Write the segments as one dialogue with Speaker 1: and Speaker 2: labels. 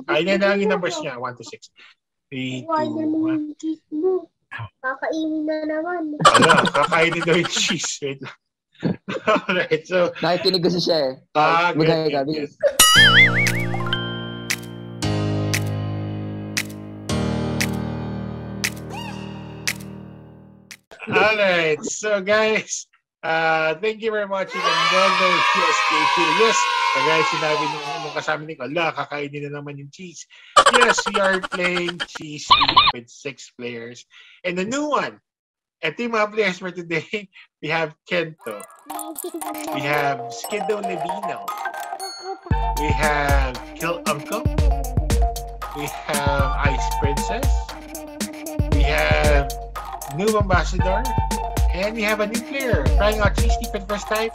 Speaker 1: Ay, yan lang yung numbers niya. 1 to 6. 3, 2, 1.
Speaker 2: Kakainin na naman.
Speaker 1: Ala, kakainin daw yung cheese. Wait lang. Alright, so...
Speaker 3: Nakikinig kasi siya eh.
Speaker 1: Good. Alright, so guys, thank you very much. Another PSK2. Yes, guys, sinabi nung kasama ni Kala, kakainin na naman yung cheese. Yes, we are playing cheese with 6 players. And the new one, ito yung mga players for today. We have Kento. We have Skiddo Levino. We have Kill Uncle. We have Ice Princess. We have New Ambassador. And we have a new player trying out cheese for the first time.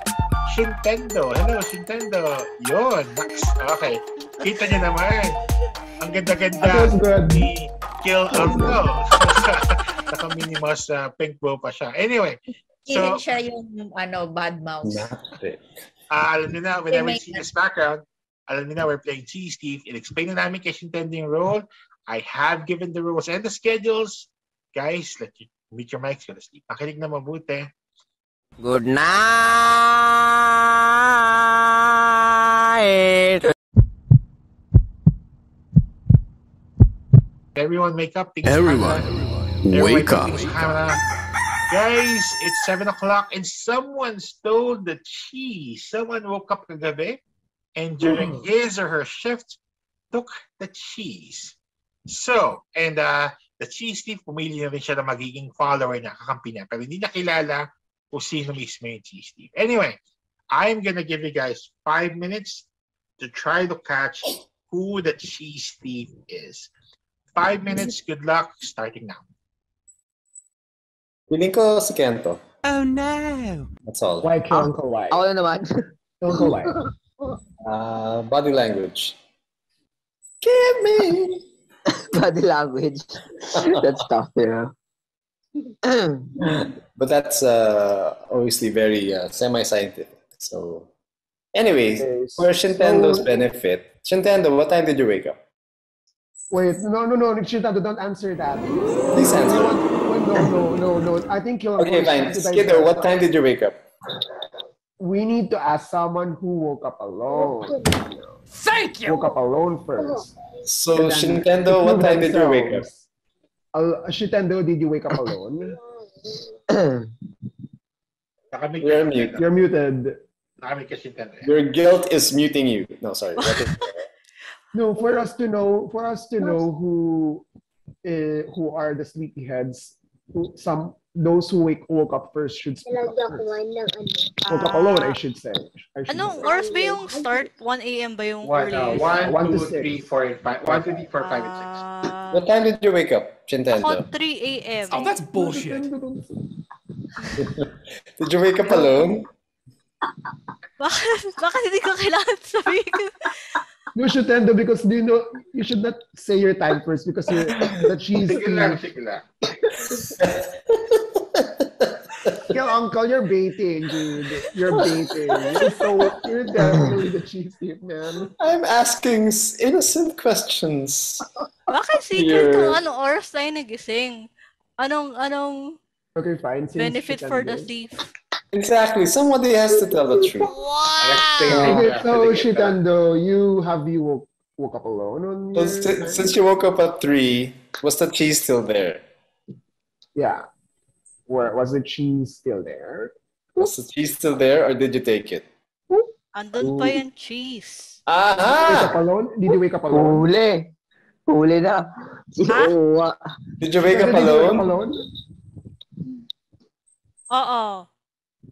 Speaker 1: Shintendo. Hello, Shintendo. Yun. Okay. Kita niyo naman. Ang ganda-ganda ni Kill Uncle. Naka-minimos pink bow pa siya. Anyway.
Speaker 4: Even siya yung bad mouse.
Speaker 1: Alam niyo na, whenever you see this background, alam niyo na, we're playing Cheese Thief. In-explain na namin kay Shintendo yung role. I have given the rules and the schedules. Guys, let you meet your mics. Gonna sleep. Makinig na mabuti.
Speaker 3: Good night!
Speaker 1: Everyone wake up.
Speaker 5: Everyone wake up.
Speaker 1: Guys, it's 7 o'clock and someone stole the cheese. Someone woke up kagabi and during his or her shift took the cheese. So, and the cheese thief, pumili na rin siya na magiging follower na, kakampi niya. Pero hindi niya kilala kung sino mismo yung cheese thief. Anyway, I'm gonna give you guys 5 minutes to try to catch who the cheese thief is. 5 minutes, good luck, starting now.
Speaker 6: Feeling ko si Kento.
Speaker 5: Oh no!
Speaker 6: That's all.
Speaker 7: Why, Uncle? Why?
Speaker 3: Ako na naman.
Speaker 7: Uncle, why?
Speaker 6: Body language. Give me!
Speaker 3: Body language. That's tough, yeah.
Speaker 6: But that's obviously very semi-scientific. So, anyways, for Shintendo's benefit, Shintendo, what time did you wake up?
Speaker 7: Wait, no, Shintendo, don't answer that.
Speaker 6: Please answer.
Speaker 7: No. I think you'll...
Speaker 6: Okay, fine. Skiddo, what time did you wake up?
Speaker 7: We need to ask someone who woke up alone.
Speaker 5: Thank you!
Speaker 7: Woke up alone first.
Speaker 6: So, Shintendo, what time did you wake up?
Speaker 7: Shintendo, did you wake up alone?
Speaker 6: You're muted.
Speaker 7: You're muted.
Speaker 6: Your guilt is muting you. No, sorry.
Speaker 7: No, for us to know who are the sleepyheads, those who woke up first should speak up first. Woke up alone, I should say.
Speaker 4: Anong oras ba yung start? 1 a.m. ba yung earliest?
Speaker 1: 1, 2, 3, 4, 5. 1, 2, 3, 4, 5, and 6.
Speaker 6: What time did you wake up, Shintendo?
Speaker 4: Ako 3 a.m.
Speaker 5: Oh, that's bullshit.
Speaker 6: Did you wake up alone?
Speaker 4: Bakit hindi ko kailangan sabihin?
Speaker 7: No, Shintendo, because you should not say your time first because you're the cheese thief. Kill Uncle, you're baiting, dude. You're baiting. You're definitely the cheese thief, man.
Speaker 6: I'm asking innocent questions.
Speaker 4: Bakit secret kung anong oras tayo nagising? Anong
Speaker 7: okay, fine.
Speaker 4: benefit for the thief?
Speaker 6: Exactly. Somebody has to tell the truth.
Speaker 4: Wow!
Speaker 7: Okay, so Shintendo, you woke up alone?
Speaker 6: Since you woke up at 3, was the cheese still there?
Speaker 7: Yeah. Was the cheese still there?
Speaker 6: Was the cheese still there, or did you take it?
Speaker 4: Andun pa yung cheese.
Speaker 6: Aha!
Speaker 7: Wake up alone? Did you wake up alone?
Speaker 3: Huli na.
Speaker 6: Did you wake up alone?
Speaker 4: Oo.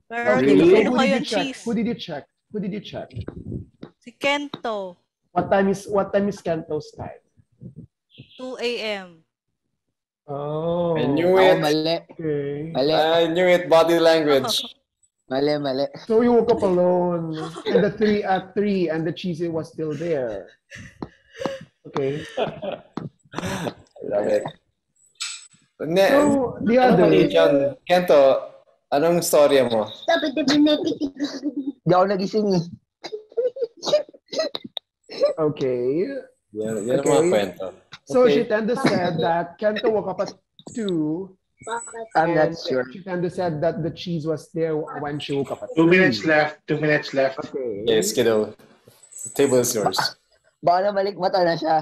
Speaker 4: Pero
Speaker 7: Okay,
Speaker 4: hindi
Speaker 7: so
Speaker 4: ko yung cheese.
Speaker 7: Who did you check?
Speaker 4: Si Kento.
Speaker 7: What time is Kento's time?
Speaker 4: 2 a.m.
Speaker 7: Oh.
Speaker 6: I knew it.
Speaker 3: Mali.
Speaker 7: Okay.
Speaker 6: I knew it. Body language.
Speaker 3: Mali.
Speaker 7: So you woke up alone, and at 3, and the cheese was still there. Okay.
Speaker 6: I love it.
Speaker 7: So the other.
Speaker 6: Kento, anong storya mo?
Speaker 3: Di ako nagising eh.
Speaker 7: Okay.
Speaker 6: Yan ang mga kwento.
Speaker 7: So
Speaker 6: Okay.
Speaker 7: Shintendo said that Kento woke up at 2.
Speaker 3: I'm not
Speaker 7: and
Speaker 3: sure.
Speaker 7: Shintendo said that the cheese was there when she woke up at
Speaker 1: 2
Speaker 7: 3.
Speaker 1: minutes left. 2 minutes left.
Speaker 7: Okay.
Speaker 6: Yes, kiddo. The table is yours.
Speaker 3: Baka namalik mata na siya.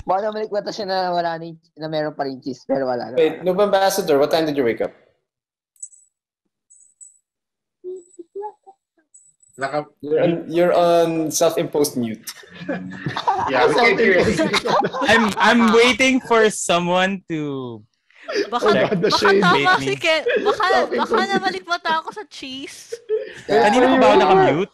Speaker 3: Baka namalik mata siya na na meron pa rin cheese, pero wala na.
Speaker 6: Wait, Noob Ambassador, what time did you wake up? You're on self-imposed mute.
Speaker 1: Yeah, we can't hear it.
Speaker 8: I'm waiting for someone to
Speaker 4: Baka
Speaker 7: the
Speaker 4: baka
Speaker 7: shade.
Speaker 4: tama
Speaker 8: Bait me.
Speaker 4: si Ken. Baka namalik mata ako sa cheese.
Speaker 8: Kanina ko ba ako naka-mute?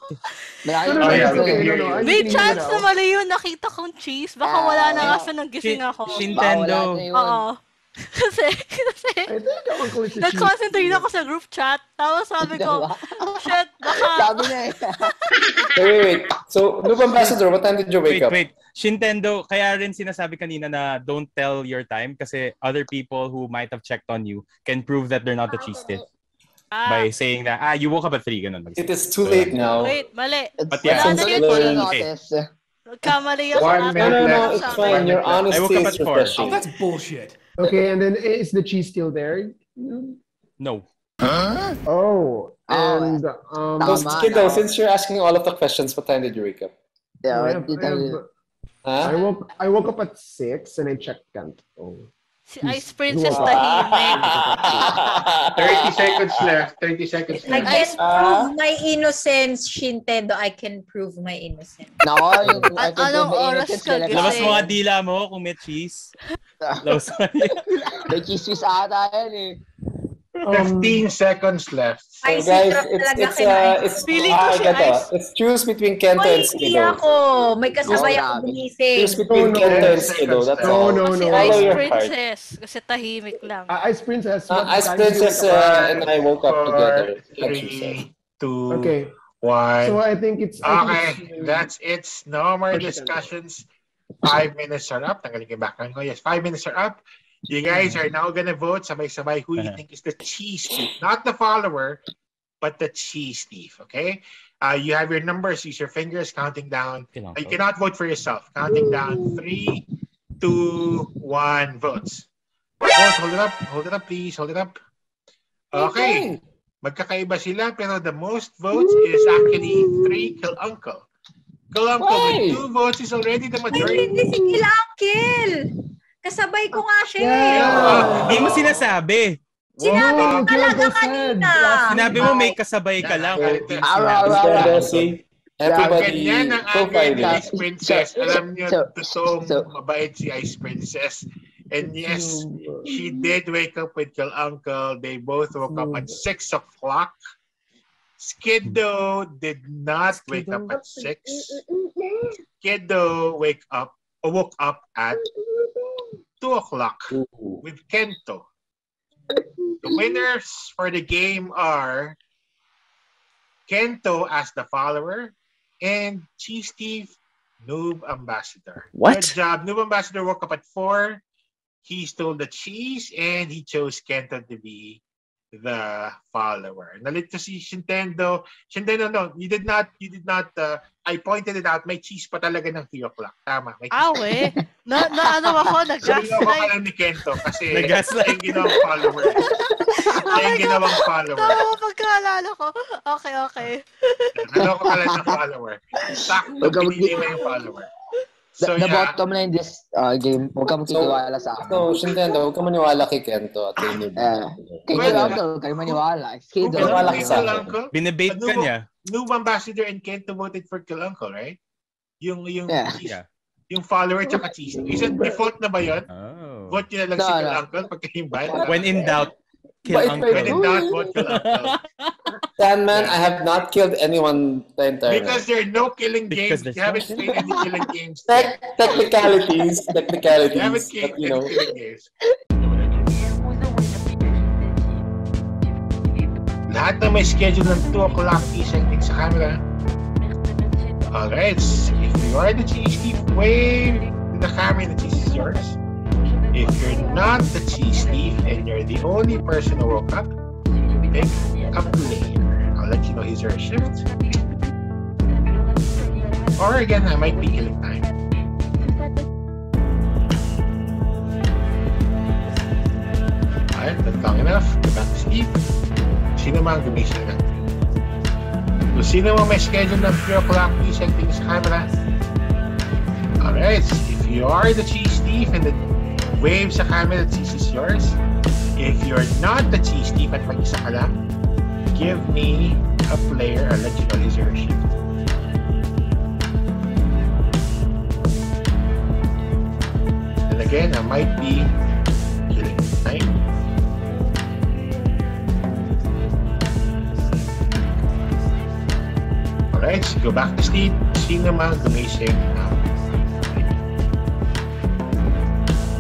Speaker 3: Malaki
Speaker 7: No,
Speaker 1: Oh, yeah, we
Speaker 7: no,
Speaker 1: can
Speaker 7: no,
Speaker 1: hear
Speaker 7: no,
Speaker 1: you.
Speaker 7: I'm
Speaker 4: May
Speaker 7: kidding
Speaker 4: chance
Speaker 7: you
Speaker 4: na
Speaker 7: now.
Speaker 4: mali yun. Nakita kong cheese. Baka wala na kasi nagising ako.
Speaker 8: Nintendo.
Speaker 4: Oo. Kasi
Speaker 7: I think I'm close to cheese.
Speaker 4: nag-concentrate ako sa group chat. Tapos sabi ko, shit, baka...
Speaker 3: Sabi na eh.
Speaker 6: Wait. So, Noob Ambassador, what time did you wake up?
Speaker 8: Wait. Shintendo, kaya rin sinasabi kanina na don't tell your time kasi other people who might have checked on you can prove that they're not the cheese stiff by saying that, you woke up at 3, ganun.
Speaker 6: It is too late now.
Speaker 4: Wait, mali.
Speaker 8: But yeah,
Speaker 4: Wala na
Speaker 6: since
Speaker 4: yun.
Speaker 6: we're-
Speaker 3: Notice.
Speaker 4: Kamali ako.
Speaker 1: 1 minute
Speaker 6: No,
Speaker 1: left.
Speaker 6: it's fine. Your
Speaker 8: I
Speaker 6: honesty
Speaker 8: woke up
Speaker 6: is
Speaker 8: at 4.
Speaker 6: refreshing.
Speaker 5: Oh, that's bullshit.
Speaker 7: Okay, and then is the cheese still there?
Speaker 8: No.
Speaker 7: Oh, and
Speaker 6: So,
Speaker 3: Tama,
Speaker 6: kiddo,
Speaker 3: no.
Speaker 6: since you're asking all of the questions, what time did you wake up?
Speaker 3: Yeah,
Speaker 7: I
Speaker 3: what did
Speaker 7: I
Speaker 6: Huh?
Speaker 7: woke up at 6 and I checked Kento.
Speaker 4: Si Ice Princess
Speaker 7: Wow.
Speaker 4: tahimik.
Speaker 1: 30 seconds left. 30 seconds
Speaker 9: I
Speaker 1: left.
Speaker 9: can prove my innocence, Shintendo. I can prove my innocence.
Speaker 3: Nako, yung I think
Speaker 4: Anong
Speaker 3: may
Speaker 4: oras
Speaker 3: innocence
Speaker 4: ka
Speaker 3: talaga.
Speaker 8: Labas
Speaker 4: Kasi-
Speaker 8: mo nga dila mo kung may cheese. Labas mo.
Speaker 3: May cheese ata yan eh.
Speaker 1: 15 seconds left.
Speaker 6: So,
Speaker 9: Ay,
Speaker 6: guys,
Speaker 9: sitrap talaga
Speaker 6: it's
Speaker 4: Feeling ko si
Speaker 6: ganito.
Speaker 4: Ice.
Speaker 6: It's choose between Kento
Speaker 9: Hoy,
Speaker 6: and
Speaker 9: hindi
Speaker 6: Skiddo.
Speaker 9: ako. May kasabay
Speaker 3: Oh,
Speaker 9: ako
Speaker 3: grabe.
Speaker 9: gumising.
Speaker 6: Choose between
Speaker 7: No, no.
Speaker 6: Kento and Skiddo. That's
Speaker 1: No,
Speaker 6: all.
Speaker 7: no,
Speaker 4: Si
Speaker 7: no.
Speaker 6: Follow
Speaker 4: Ice
Speaker 6: your heart.
Speaker 4: Princess. Kasi tahimik lang.
Speaker 7: Ice Princess. what
Speaker 6: Ice
Speaker 7: time did you
Speaker 6: Princess
Speaker 7: wake up?
Speaker 6: and I woke up together. Like she said.
Speaker 1: 3, 2,
Speaker 7: Okay,
Speaker 1: 1.
Speaker 7: so I think it's...
Speaker 1: Okay, that's it. No more discussions. 5 minutes are up. Tanggalin ko yung background ko. Yes, 5 minutes are up. You guys are now gonna vote sabay-sabay who you think is the cheese thief. Not the follower, but the cheese thief, okay? You have your numbers, use your fingers, counting down. You cannot vote for yourself. Counting down 3, 2, 1, votes. Vote, hold it up, please. Hold it up. Okay. Magkakaiba sila, pero the most votes is actually 3 Kill Uncle. Kill Uncle with 2 votes is already the
Speaker 9: Ay,
Speaker 1: majority.
Speaker 9: hindi si Kila Uncle. Kasabay ko nga siya.
Speaker 8: Hindi mo sinasabi.
Speaker 9: Sinabi ko
Speaker 7: Wow,
Speaker 9: talaga
Speaker 7: Kila
Speaker 9: kanina.
Speaker 8: Sinabi mo may kasabay ka lang.
Speaker 6: Nintendo, see? Everybody
Speaker 1: Ganyan ang anger ni
Speaker 6: profiling.
Speaker 1: Ice Princess. Alam niyo,
Speaker 3: so-
Speaker 1: totoong mabait si Ice Princess. And yes, she did wake up with Kill Uncle. They both woke up at 6 o'clock. Skiddo did not wake up at 6. Skiddo woke up at 2 o'clock with Kento. The winners for the game are Kento as the follower and Cheese Thief Noob Ambassador.
Speaker 8: What?
Speaker 1: Good job. Noob Ambassador woke up at 4. He stole the cheese and he chose Kento to be the follower. Nalito si Shintendo. Shintendo, no, you did not, I pointed it out, may cheese pa talaga ng 3 o'clock. Tama, may cheese.
Speaker 4: Awe. Na ano ako,
Speaker 1: Sabi ko ka
Speaker 4: nag-gaslight.
Speaker 1: lang ni Kento kasi
Speaker 8: Nag-gaslight.
Speaker 1: yung ginawang follower. Yung ginawang follower.
Speaker 4: Tama, pagkaalala ko. Okay.
Speaker 1: Naloko ka lang ng follower. Sakto, pinili mo yung follower. So,
Speaker 3: The
Speaker 1: yeah.
Speaker 3: bottom line this game, huwag ka magtitiwala sa akin.
Speaker 6: No, Shintendo, huwag ka maniwala kay Kento at kay Noob.
Speaker 3: Kay
Speaker 1: Well,
Speaker 3: Kilo Uncle, kayo maniwala.
Speaker 1: Kung
Speaker 3: Kilo
Speaker 6: Wala
Speaker 1: Kill
Speaker 6: ka sa akin.
Speaker 1: Uncle,
Speaker 8: Binebait ka niya.
Speaker 1: Noob Ambassador and Kento voted for Kill Uncle, right? Yung
Speaker 3: Yeah.
Speaker 8: Yeah.
Speaker 1: yung follower tsaka cheese. Isn't default na ba yun?
Speaker 8: Oh.
Speaker 1: Vote nyo na lang si
Speaker 3: No,
Speaker 1: Kill
Speaker 3: no.
Speaker 1: Uncle pagka-invite.
Speaker 8: When in doubt, kill
Speaker 6: Wait,
Speaker 8: Uncle.
Speaker 1: When in doubt, vote Kill Uncle.
Speaker 6: Sandman, I have not killed anyone the entire
Speaker 1: Because
Speaker 6: night.
Speaker 1: there are no killing
Speaker 8: Because
Speaker 1: games.
Speaker 8: there's
Speaker 1: You haven't
Speaker 8: no-
Speaker 1: played any killing games. yet.
Speaker 6: Technicalities,
Speaker 1: You haven't
Speaker 6: but
Speaker 1: played
Speaker 6: you
Speaker 1: any
Speaker 6: know.
Speaker 1: killing games. Lahat na may schedule ng 2 o'clock isang sa camera. Alright, if you are the cheese thief, wave to the camera and the cheese is yours. If you're not the cheese thief and you're the only person who woke up, pick a player. I'll let you know his or her shift. Or again, I might be killing time. Alright, that's long enough. Go back to sleep. Sino man gumising na? Kung sino man may schedule ng 3 o'clock, please set things sa camera. Alright, if you are the cheese thief and the wave sa camera, the cheese is yours. If you're not the cheese thief at mag-isa ka lang, give me a player. I'll let you know his your shift. And again, I might be killing time. Alright, so go back to sleep. Sino man gumising now?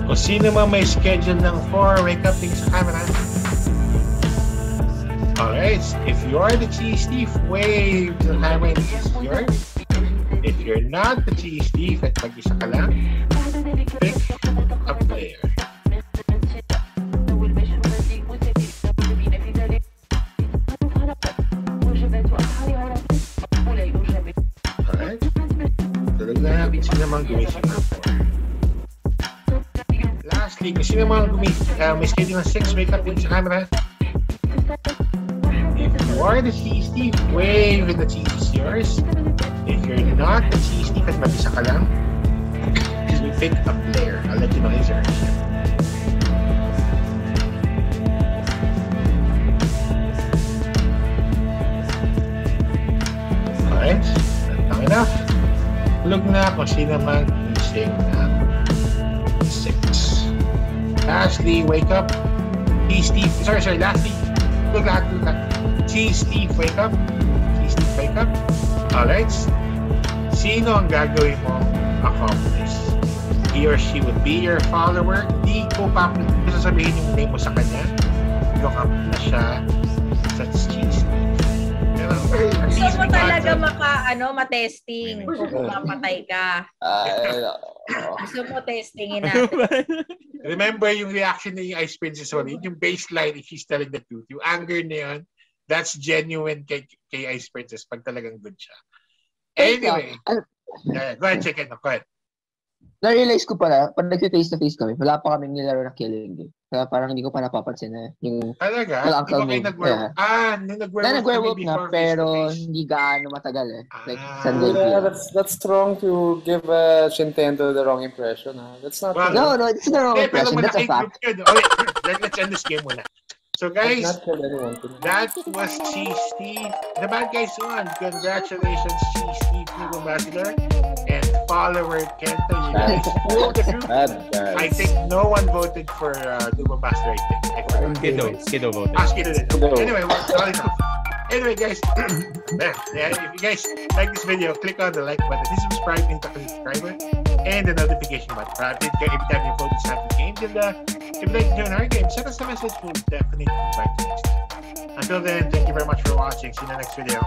Speaker 1: Kung sino man may schedule ng 4, wake up things sa camera. Alright, if you are the cheese thief, wave to the camera and this is yours. If you're not the cheese thief at mag-isa ka lang, pick a player. Alright, tulog na natin sino man gumising ng 4. Lastly, kung sino man may schedule ng 6, wake up din sa camera. If you are the cheese thief, wave and the cheese is yours. If you're not the cheese thief at mag-isa ka lang, please pick a player. I'll let you know his yours. Alright, that's enough. Tulog na kung sino man gumising ng 6. Lastly, wake up. Cheese thief. Sorry. Lastly, look at. Cheese thief, wake up. Cheese thief, wake up. Alright. Sino ang gagawin mo accomplice? He or she would be your follower. Hindi ko sasabihin yung name mo sa kanya. Look up na siya sa cheese thief.
Speaker 9: Gusto mo talaga matesting kung mapatay ka. Gusto mo testingin natin.
Speaker 1: Remember yung reaction ni Ice Princess Solid, yung baseline if she's telling the truth. Yung anger na yun, that's genuine kay Ice Princess pag talagang good siya. Anyway, go ahead, check it. Go ahead.
Speaker 3: Na-realize ko pala, pag nag-face-to-face kami, wala pa kami nilaro na killing game. Kaya parang hindi ko pa napapansin na yung...
Speaker 1: Talaga?
Speaker 3: Uncle
Speaker 1: Hindi ba kayo
Speaker 3: nag-werewolf na, pero hindi gaano matagal eh. Like, Sunday.
Speaker 6: Yeah, that's wrong to give Nintendo the wrong impression. That's not...
Speaker 3: Well, no, it's the wrong impression. That's a fact.
Speaker 1: Okay, let's end this game muna. So guys, that was Cheese Thief. The bad guys won. Congratulations, Cheese Thief, Noob Ambassador, and follower Kento. You guys ruled the group. I think no one voted for Noob Ambassador.
Speaker 8: Skiddo voted.
Speaker 1: Skiddo did. Anyway, well, not enough. Anyway, guys, if you guys like this video, click on the like button. This is subscribe, hit the subscriber, and the notification button. Every time you upload this type of games, and if you'd like to join our game, send us a message. We'll definitely invite you next time. Until then, thank you very much for watching. See you in the next video.